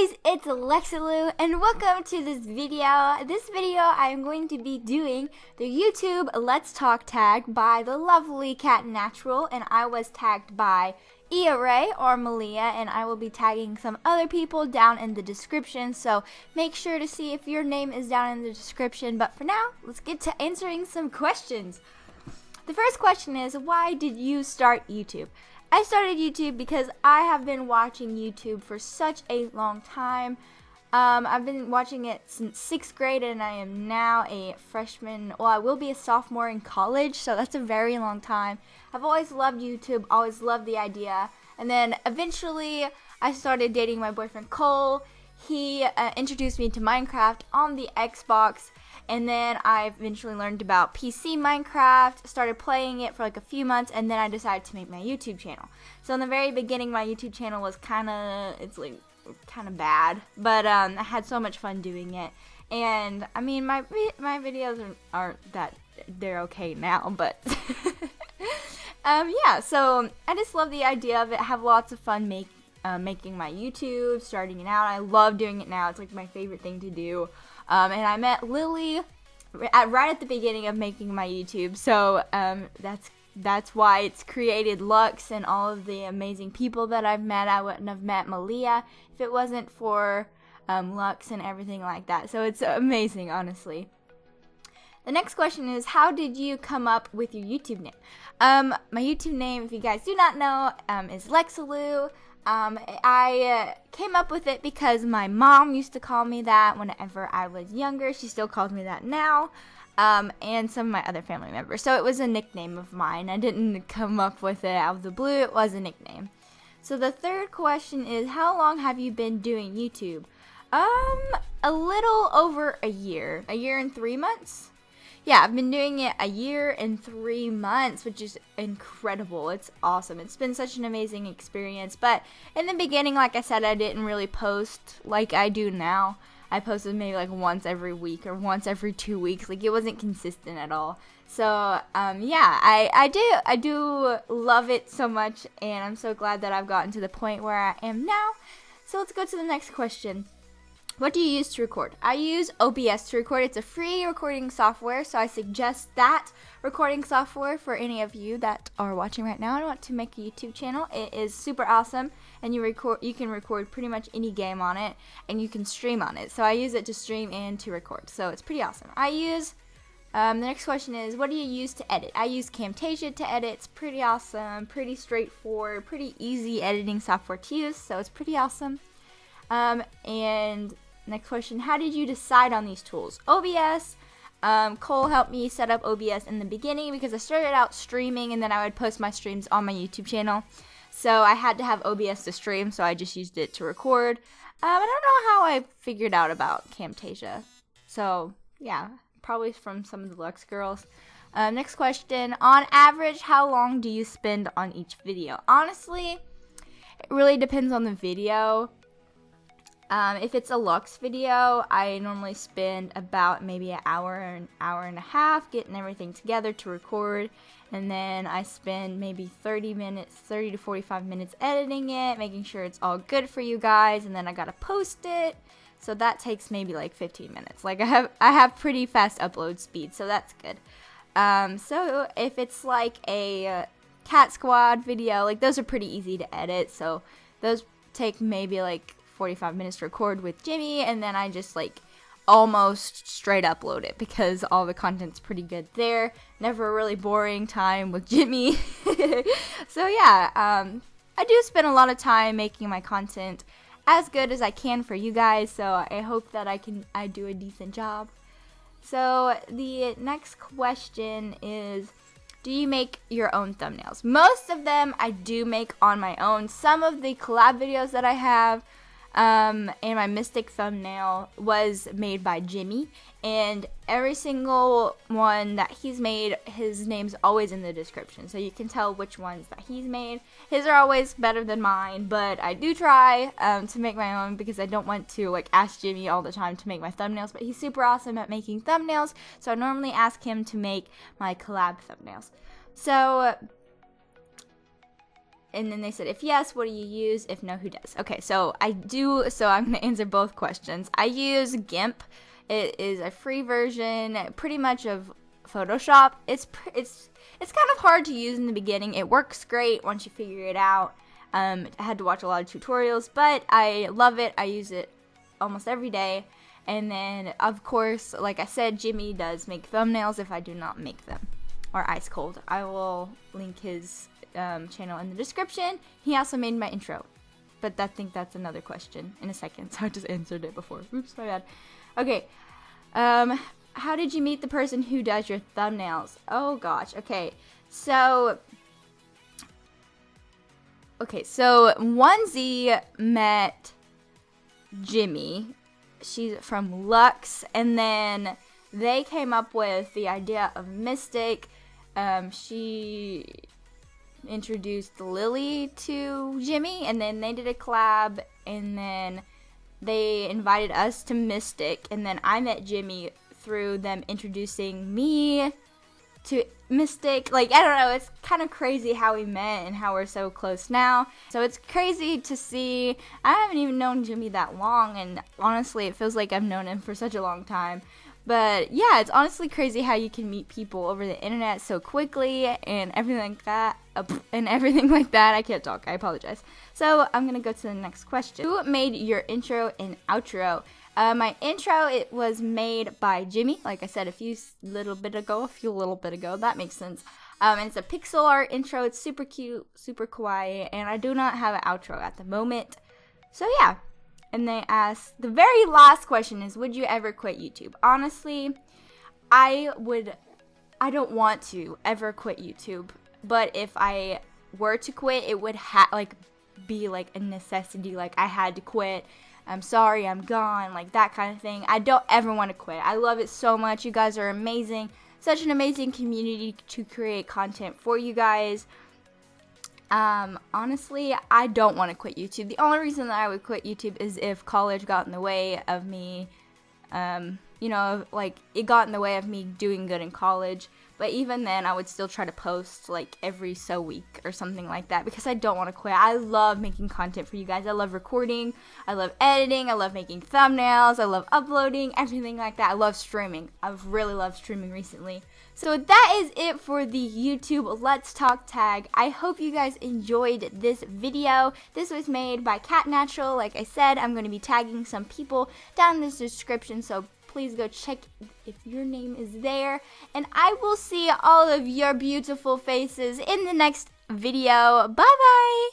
guys, it's Alexalou and welcome to this video. This video I'm going to be doing the YouTube Let's Talk tag by the lovely KatNatural, and I was tagged by Ray or Malia, and I will be tagging some other people down in the description, so make sure to see if your name is down in the description. But for now, let's get to answering some questions. The first question is, why did you start YouTube? I started YouTube because I have been watching YouTube for such a long time. I've been watching it since 6th grade, and I am now a freshman. Well, I will be a sophomore in college, so that's a very long time. I've always loved YouTube, always loved the idea. And then eventually I started dating my boyfriend Cole. He introduced me to Minecraft on the Xbox. And then I eventually learned about PC Minecraft, started playing it for like a few months, and then I decided to make my YouTube channel. So in the very beginning, my YouTube channel was kind of bad, but I had so much fun doing it. And I mean, my videos aren't that, they're okay now, but yeah, so I just love the idea of it. I have lots of fun making my YouTube, starting it out. I love doing it now. It's like my favorite thing to do. And I met Lily right at the beginning of making my YouTube, so that's why it's created Lux and all of the amazing people that I've met. I wouldn't have met Malia if it wasn't for Lux and everything like that. So it's amazing, honestly. The next question is, how did you come up with your YouTube name? My YouTube name, if you guys do not know, is Lexalou. I came up with it because my mom used to call me that whenever I was younger. She still calls me that now, and some of my other family members. So it was a nickname of mine. I didn't come up with it out of the blue. It was a nickname. So the third question is, how long have you been doing YouTube? A little over a year. A year and 3 months. Yeah, I've been doing it a year and 3 months, which is incredible. It's awesome. It's been such an amazing experience. But in the beginning, like I said, I didn't really post like I do now. I posted maybe like once every week or once every 2 weeks. Like, it wasn't consistent at all. So, yeah, I do love it so much, and I'm so glad that I've gotten to the point where I am now. So let's go to the next question. What do you use to record? I use OBS to record. It's a free recording software, so I suggest that recording software for any of you that are watching right now and want to make a YouTube channel. It is super awesome, and you can record pretty much any game on it, and you can stream on it. So I use it to stream and to record, so it's pretty awesome. I use, the next question is, what do you use to edit? I use Camtasia to edit. It's pretty awesome, pretty straightforward, pretty easy editing software to use, so it's pretty awesome. And next question, how did you decide on these tools? OBS, Cole helped me set up OBS in the beginning because I started out streaming and then I would post my streams on my YouTube channel. So I had to have OBS to stream, so I just used it to record. I don't know how I figured out about Camtasia. So yeah, probably from some of the Lux girls. Next question, on average, how long do you spend on each video? Honestly, it really depends on the video. If it's a Lux video, I normally spend about maybe an hour and a half getting everything together to record, and then I spend maybe 30 to 45 minutes editing it, making sure it's all good for you guys, and then I gotta post it, so that takes maybe like 15 minutes. Like, I have pretty fast upload speed, so that's good. So if it's like a Cat Squad video, like, those are pretty easy to edit, so those take maybe like 45 minutes to record with Jimmy, and then I just like almost straight upload it because all the content's pretty good there. Never a really boring time with Jimmy. So yeah, I do spend a lot of time making my content as good as I can for you guys, so I hope that I do a decent job. So the next question is, do you make your own thumbnails? Most of them I do make on my own. Some of the collab videos that I have, and my Mystic thumbnail was made by Jimmy, and every single one that he's made, his name's always in the description, so you can tell which ones that he's made. His are always better than mine, but I do try to make my own because I don't want to like ask Jimmy all the time to make my thumbnails, but he's super awesome at making thumbnails, so I normally ask him to make my collab thumbnails. So And then they said, if yes, what do you use? If no, who does? Okay, so I do, so I'm going to answer both questions. I use GIMP. It is a free version, pretty much of Photoshop. It's kind of hard to use in the beginning. It works great once you figure it out. I had to watch a lot of tutorials, but I love it. I use it almost every day. And then, of course, like I said, Jimmy does make thumbnails if I do not make them. Or Ice Cold. I will link his channel in the description. He also made my intro. But I think that's another question in a second, so I just answered it before. Oops, my bad. Okay. How did you meet the person who does your thumbnails? Oh gosh. Okay. So Onesie met Jimmy. She's from Lux, and then they came up with the idea of Mystic. She introduced Lily to Jimmy, and then they did a collab, and then they invited us to Mystic, and then I met Jimmy through them introducing me to Mystic. Like, I don't know, it's kind of crazy how we met and how we're so close now. So it's crazy to see. I haven't even known Jimmy that long, and honestly, it feels like I've known him for such a long time. But yeah, it's honestly crazy how you can meet people over the internet so quickly and everything like that. I can't talk. I apologize. So I'm gonna go to the next question. Who made your intro and outro? My intro, it was made by Jimmy, like I said a few little bit ago. That makes sense. And it's a pixel art intro. It's super cute, super kawaii, and I do not have an outro at the moment. So yeah. And they asked, the very last question is, would you ever quit YouTube? Honestly, I don't want to ever quit YouTube. But if I were to quit, it would be like a necessity. Like, I had to quit. I'm sorry, I'm gone. Like, that kind of thing. I don't ever want to quit. I love it so much. You guys are amazing. Such an amazing community to create content for you guys. Honestly, I don't want to quit YouTube. The only reason that I would quit YouTube is if college got in the way of me, it got in the way of me doing good in college. But even then, I would still try to post, like, every so week or something like that, because I don't want to quit. I love making content for you guys. I love recording. I love editing. I love making thumbnails. I love uploading, everything like that. I love streaming. I've really loved streaming recently. So that is it for the YouTube Let's Talk tag. I hope you guys enjoyed this video. This was made by KatNatural. Like I said, I'm going to be tagging some people down in the description, so please go check if your name is there. And I will see all of your beautiful faces in the next video. Bye-bye!